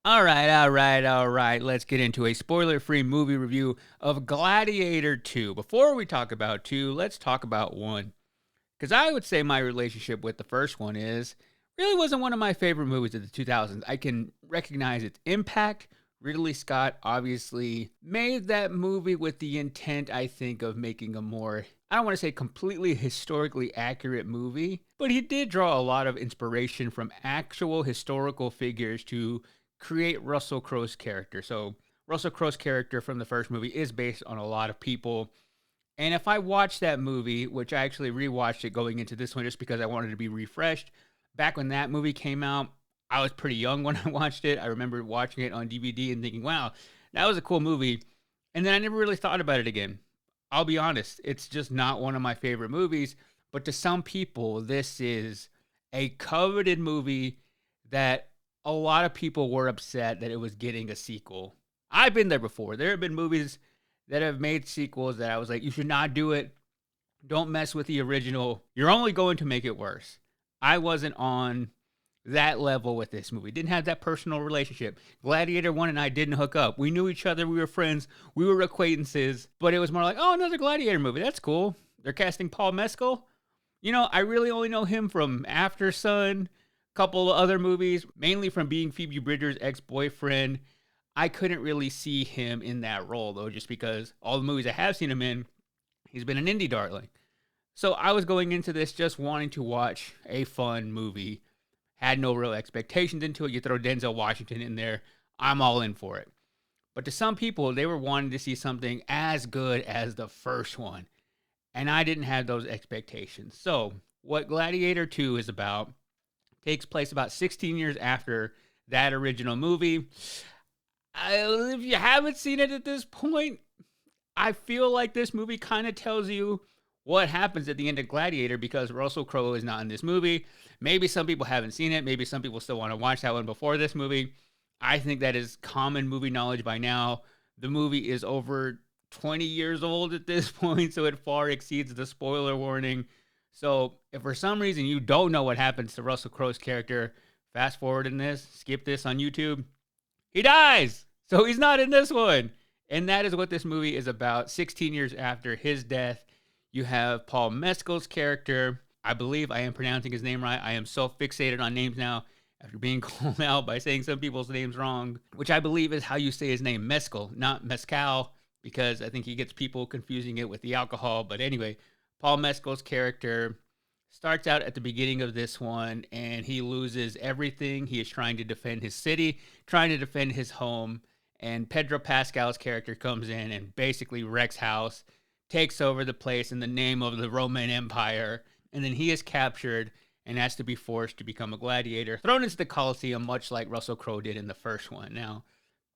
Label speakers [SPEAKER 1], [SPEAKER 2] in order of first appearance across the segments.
[SPEAKER 1] All right. Let's get into a spoiler-free movie review of Gladiator 2. Before we talk about 2, let's talk about 1. Because I would say my relationship with the first one is really wasn't one of my favorite movies of the 2000s. I can recognize its impact. Ridley Scott obviously made that movie with the intent, I think, of making a more, I don't want to say completely historically accurate movie, but he did draw a lot of inspiration from actual historical figures to create Russell Crowe's character. So, Russell Crowe's character from the first movie is based on a lot of people, and if I watched that movie, which I actually rewatched it going into this one just because I wanted to be refreshed, back when that movie came out, I was pretty young when I watched it. I remember watching it on DVD and thinking, wow, that was a cool movie. And then I never really thought about it again. I'll be honest, it's just not one of my favorite movies. But to some people, this is a coveted movie that a lot of people were upset that it was getting a sequel. I've been there before. There have been movies that have made sequels that I was like, you should not do it. Don't mess with the original. You're only going to make it worse. I wasn't on that level with this movie. Didn't have that personal relationship. Gladiator 1 and I didn't hook up. We knew each other. We were friends. We were acquaintances. But it was more like, oh, another Gladiator movie. That's cool. They're casting Paul Mescal. You know, I really only know him from After Sun, a couple of other movies, mainly from being Phoebe Bridgers' ex-boyfriend. I couldn't really see him in that role, though, just because all the movies I have seen him in, he's been an indie darling. So I was going into this just wanting to watch a fun movie. Had no real expectations into it. You throw Denzel Washington in there, I'm all in for it. But to some people, they were wanting to see something as good as the first one. And I didn't have those expectations. So, what Gladiator 2 is about takes place about 16 years after that original movie. If you haven't seen it at this point, I feel like this movie kind of tells you what happens at the end of Gladiator because Russell Crowe is not in this movie. Maybe some people haven't seen it. Maybe some people still want to watch that one before this movie. I think that is common movie knowledge by now. The movie is over 20 years old at this point, so it far exceeds the spoiler warning. So, if for some reason you don't know what happens to Russell Crowe's character, fast forward in this, skip this on YouTube, he dies. So he's not in this one. And that is what this movie is about. 16 years after his death, you have Paul Mescal's character. I believe I am pronouncing his name right. I am so fixated on names now after being called out by saying some people's names wrong, which I believe is how you say his name, Mescal, not Mescal, because I think he gets people confusing it with the alcohol. But anyway, Paul Mescal's character starts out at the beginning of this one and he loses everything. He is trying to defend his city, trying to defend his home. And Pedro Pascal's character comes in and basically wrecks house, takes over the place in the name of the Roman Empire. And then he is captured and has to be forced to become a gladiator, thrown into the Colosseum, much like Russell Crowe did in the first one. Now,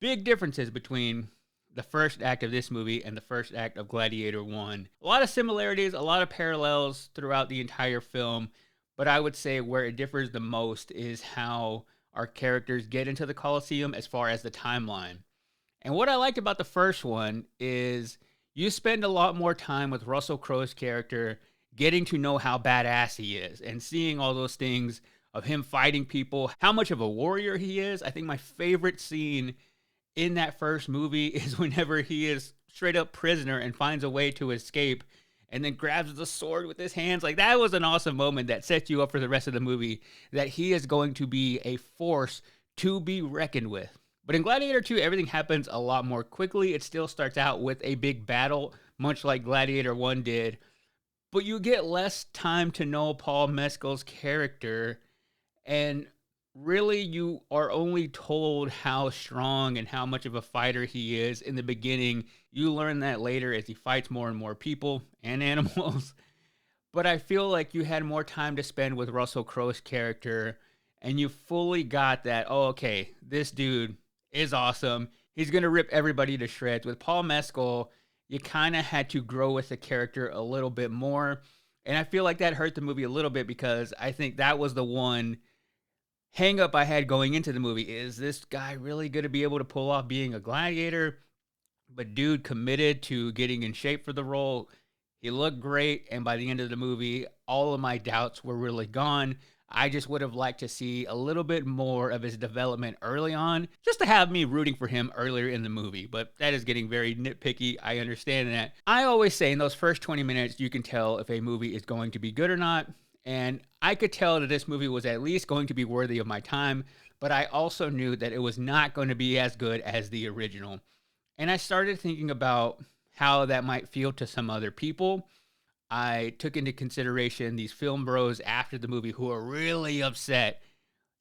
[SPEAKER 1] big differences between the first act of this movie and the first act of Gladiator 1. A lot of similarities, a lot of parallels throughout the entire film, but I would say where it differs the most is how our characters get into the Colosseum as far as the timeline. And what I liked about the first one is you spend a lot more time with Russell Crowe's character getting to know how badass he is and seeing all those things of him fighting people, how much of a warrior he is. I think my favorite scene in that first movie is whenever he is straight up prisoner and finds a way to escape and then grabs the sword with his hands. Like, that was an awesome moment that sets you up for the rest of the movie, that he is going to be a force to be reckoned with. But in Gladiator 2, everything happens a lot more quickly. It still starts out with a big battle, much like Gladiator 1 did. But you get less time to know Paul Mescal's character, and really you are only told how strong and how much of a fighter he is in the beginning. You learn that later as he fights more and more people and animals. But I feel like you had more time to spend with Russell Crowe's character, and you fully got that, oh, okay, this dude is awesome. He's going to rip everybody to shreds. With Paul Mescal, you kind of had to grow with the character a little bit more. And I feel like that hurt the movie a little bit because I think that was the one hang up I had going into the movie. Is this guy really going to be able to pull off being a gladiator? But dude committed to getting in shape for the role. He looked great. And by the end of the movie, all of my doubts were really gone. I just would have liked to see a little bit more of his development early on, just to have me rooting for him earlier in the movie. But that is getting very nitpicky. I understand that. I always say in those first 20 minutes, you can tell if a movie is going to be good or not. And I could tell that this movie was at least going to be worthy of my time, but I also knew that it was not going to be as good as the original. And I started thinking about how that might feel to some other people. I took into consideration these film bros after the movie who are really upset.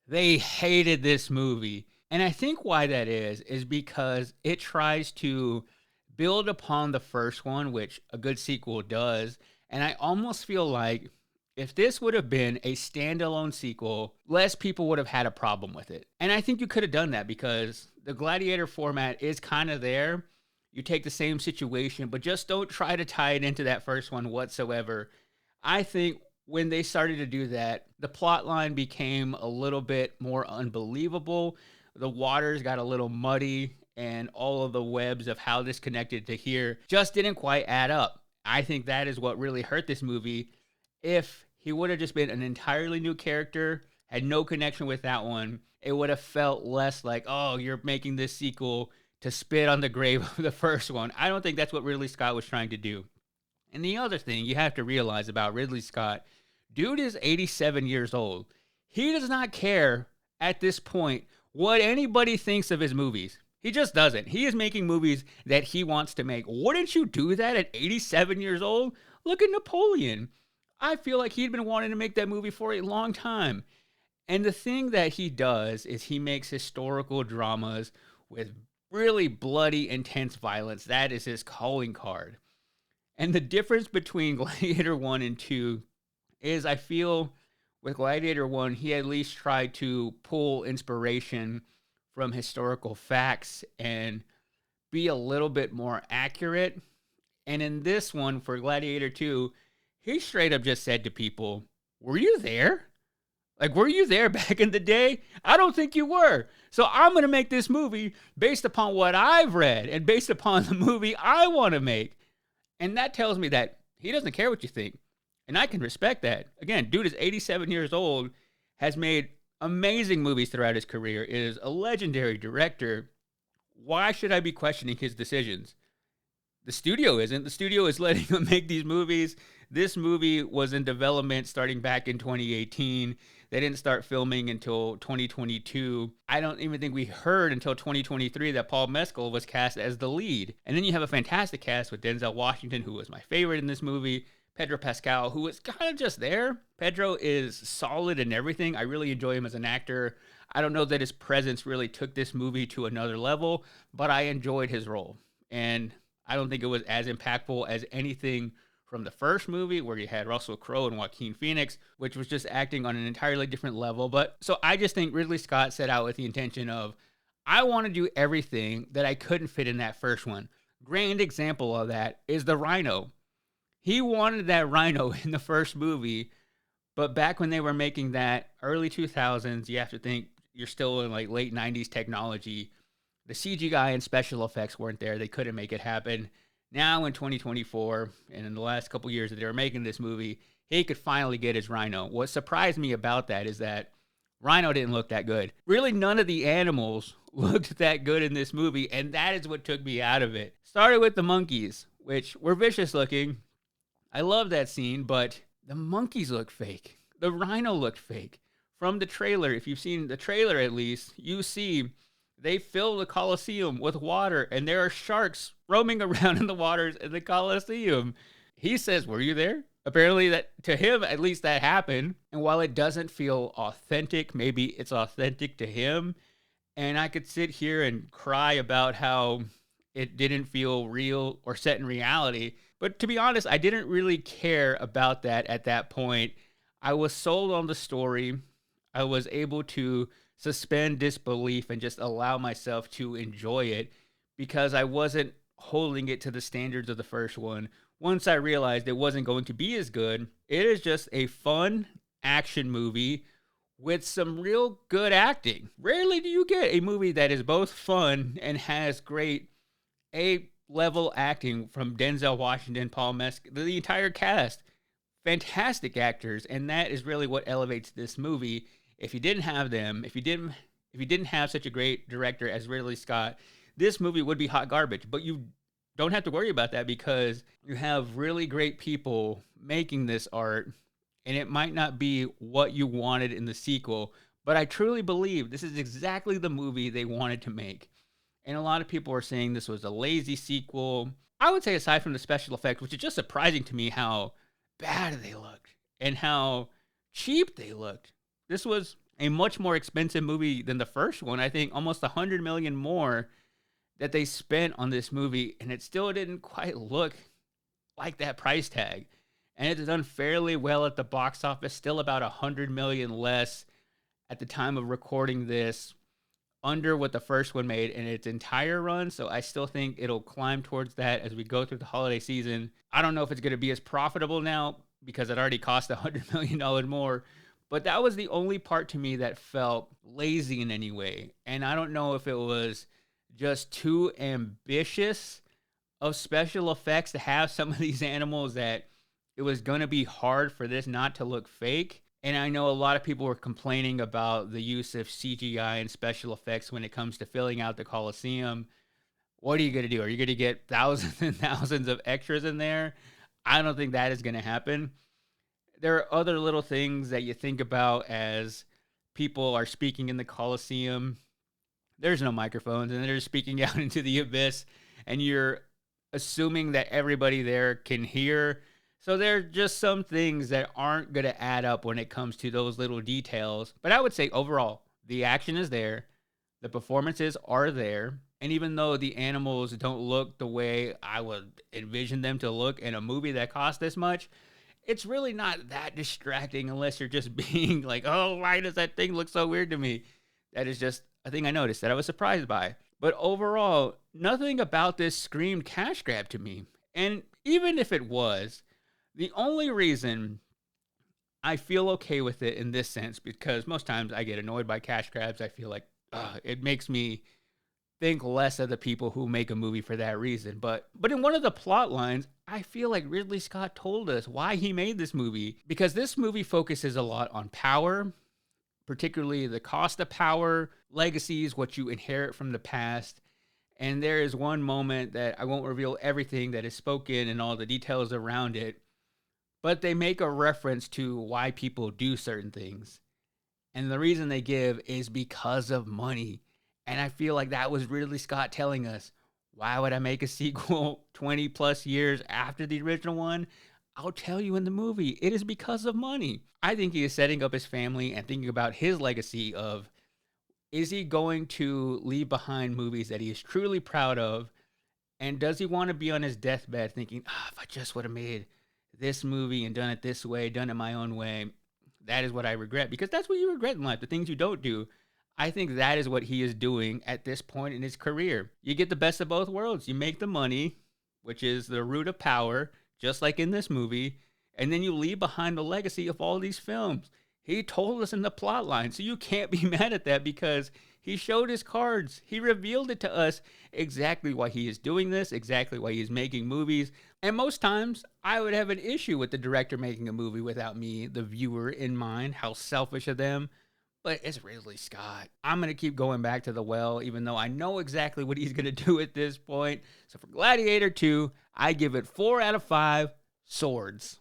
[SPEAKER 1] They hated this movie. And I think why that is because it tries to build upon the first one, which a good sequel does. And I almost feel like if this would have been a standalone sequel, less people would have had a problem with it. And I think you could have done that because the Gladiator format is kind of there. You take the same situation, but just don't try to tie it into that first one whatsoever. I think when they started to do that, the plot line became a little bit more unbelievable. The waters got a little muddy, and all of the webs of how this connected to here just didn't quite add up. I think that is what really hurt this movie. If he would have just been an entirely new character, had no connection with that one, it would have felt less like, oh, you're making this sequel to spit on the grave of the first one. I don't think that's what Ridley Scott was trying to do. And the other thing you have to realize about Ridley Scott, dude is 87 years old. He does not care at this point what anybody thinks of his movies. He just doesn't. He is making movies that he wants to make. Wouldn't you do that at 87 years old? Look at Napoleon. I feel like he'd been wanting to make that movie for a long time. And the thing that he does is he makes historical dramas with really bloody, intense violence. That is his calling card. And the difference between Gladiator 1 and 2 is I feel with Gladiator 1, he at least tried to pull inspiration from historical facts and be a little bit more accurate. And in this one, for Gladiator 2, he straight up just said to people, were you there? Like, were you there back in the day? I don't think you were. So I'm going to make this movie based upon what I've read and based upon the movie I want to make. And that tells me that he doesn't care what you think. And I can respect that. Again, dude is 87 years old, has made amazing movies throughout his career, is a legendary director. Why should I be questioning his decisions? The studio isn't. The studio is letting him make these movies. This movie was in development starting back in 2018. They didn't start filming until 2022. I don't even think we heard until 2023 that Paul Mescal was cast as the lead. And then you have a fantastic cast with Denzel Washington, who was my favorite in this movie, Pedro Pascal, who was kind of just there. Pedro is solid in everything. I really enjoy him as an actor. I don't know that his presence really took this movie to another level, but I enjoyed his role. And I don't think it was as impactful as anything from the first movie where you had Russell Crowe and Joaquin Phoenix, which was just acting on an entirely different level. But so I just think Ridley Scott set out with the intention of, I want to do everything that I couldn't fit in that first one. Grand example of that is the rhino. He wanted that rhino in the first movie, but back when they were making that early 2000s, you have to think you're still in like late 90s technology. The CGI and special effects weren't there. They couldn't make it happen. Now in 2024, and in the last couple years that they were making this movie, he could finally get his rhino. What surprised me about that is that Rhino didn't look that good. Really, none of the animals looked that good in this movie, and that is what took me out of it. Started with the monkeys, which were vicious looking. I love that scene, but the monkeys look fake. The rhino looked fake. From the trailer, if you've seen the trailer at least, you see they fill the Colosseum with water, and there are sharks roaming around in the waters in the Colosseum. He says, were you there? Apparently, that to him, at least that happened. And while it doesn't feel authentic, maybe it's authentic to him. And I could sit here and cry about how it didn't feel real or set in reality. But to be honest, I didn't really care about that at that point. I was sold on the story. I was able to suspend disbelief and just allow myself to enjoy it because I wasn't holding it to the standards of the first one. Once I realized it wasn't going to be as good, it is just a fun action movie with some real good acting. Rarely do you get a movie that is both fun and has great A-level acting from Denzel Washington, Paul Mescal, the entire cast. fantastic actors, and that is really what elevates this movie. If you didn't have them, if you didn't have such a great director as Ridley Scott, this movie would be hot garbage. But you don't have to worry about that because you have really great people making this art, and it might not be what you wanted in the sequel, but I truly believe this is exactly the movie they wanted to make. And a lot of people are saying this was a lazy sequel. I would say, aside from the special effects, which is just surprising to me how bad they looked and how cheap they looked. This was a much more expensive movie than the first one. I think almost 100 million more that they spent on this movie, and it still didn't quite look like that price tag. And it's done fairly well at the box office, still about 100 million less at the time of recording this, under what the first one made in its entire run. So I still think it'll climb towards that as we go through the holiday season. I don't know if it's going to be as profitable now because it already cost $100 million more. But that was the only part to me that felt lazy in any way. And I don't know if it was just too ambitious of special effects to have some of these animals that it was going to be hard for this not to look fake. And I know a lot of people were complaining about the use of CGI and special effects when it comes to filling out the Coliseum. What are you going to do? Are you going to get thousands and thousands of extras in there? I don't think that is going to happen. There are other little things that you think about as people are speaking in the Coliseum. There's no microphones, and they're speaking out into the abyss, and you're assuming that everybody there can hear. So there are just some things that aren't going to add up when it comes to those little details. But I would say overall, the action is there. The performances are there. And even though the animals don't look the way I would envision them to look in a movie that costs this much, it's really not that distracting unless you're just being like, oh, why does that thing look so weird to me? That is just a thing I noticed that I was surprised by. But overall, nothing about this screamed cash grab to me. And even if it was, the only reason I feel okay with it in this sense, because most times I get annoyed by cash grabs, I feel like it makes me think less of the people who make a movie for that reason. But in one of the plot lines, I feel like Ridley Scott told us why he made this movie, because this movie focuses a lot on power, particularly the cost of power, legacies, what you inherit from the past. And there is one moment that I won't reveal everything that is spoken and all the details around it, but they make a reference to why people do certain things. And the reason they give is because of money. And I feel like that was Ridley Scott telling us, why would I make a sequel 20 plus years after the original one? I'll tell you in the movie, it is because of money. I think he is setting up his family and thinking about his legacy of, is he going to leave behind movies that he is truly proud of? And does he want to be on his deathbed thinking, if I just would have made this movie and done it this way, done it my own way, that is what I regret. Because that's what you regret in life, the things you don't do. I think that is what he is doing at this point in his career. You get the best of both worlds. You make the money, which is the root of power, just like in this movie, and then you leave behind the legacy of all these films. He told us in the plot line, so you can't be mad at that because he showed his cards. He revealed it to us exactly why he is doing this, exactly why he is making movies. And most times, I would have an issue with the director making a movie without me, the viewer, in mind. How selfish of them. But it's Ridley Scott. I'm going to keep going back to the well, even though I know exactly what he's going to do at this point. So for Gladiator 2, I give it 4 out of 5 swords.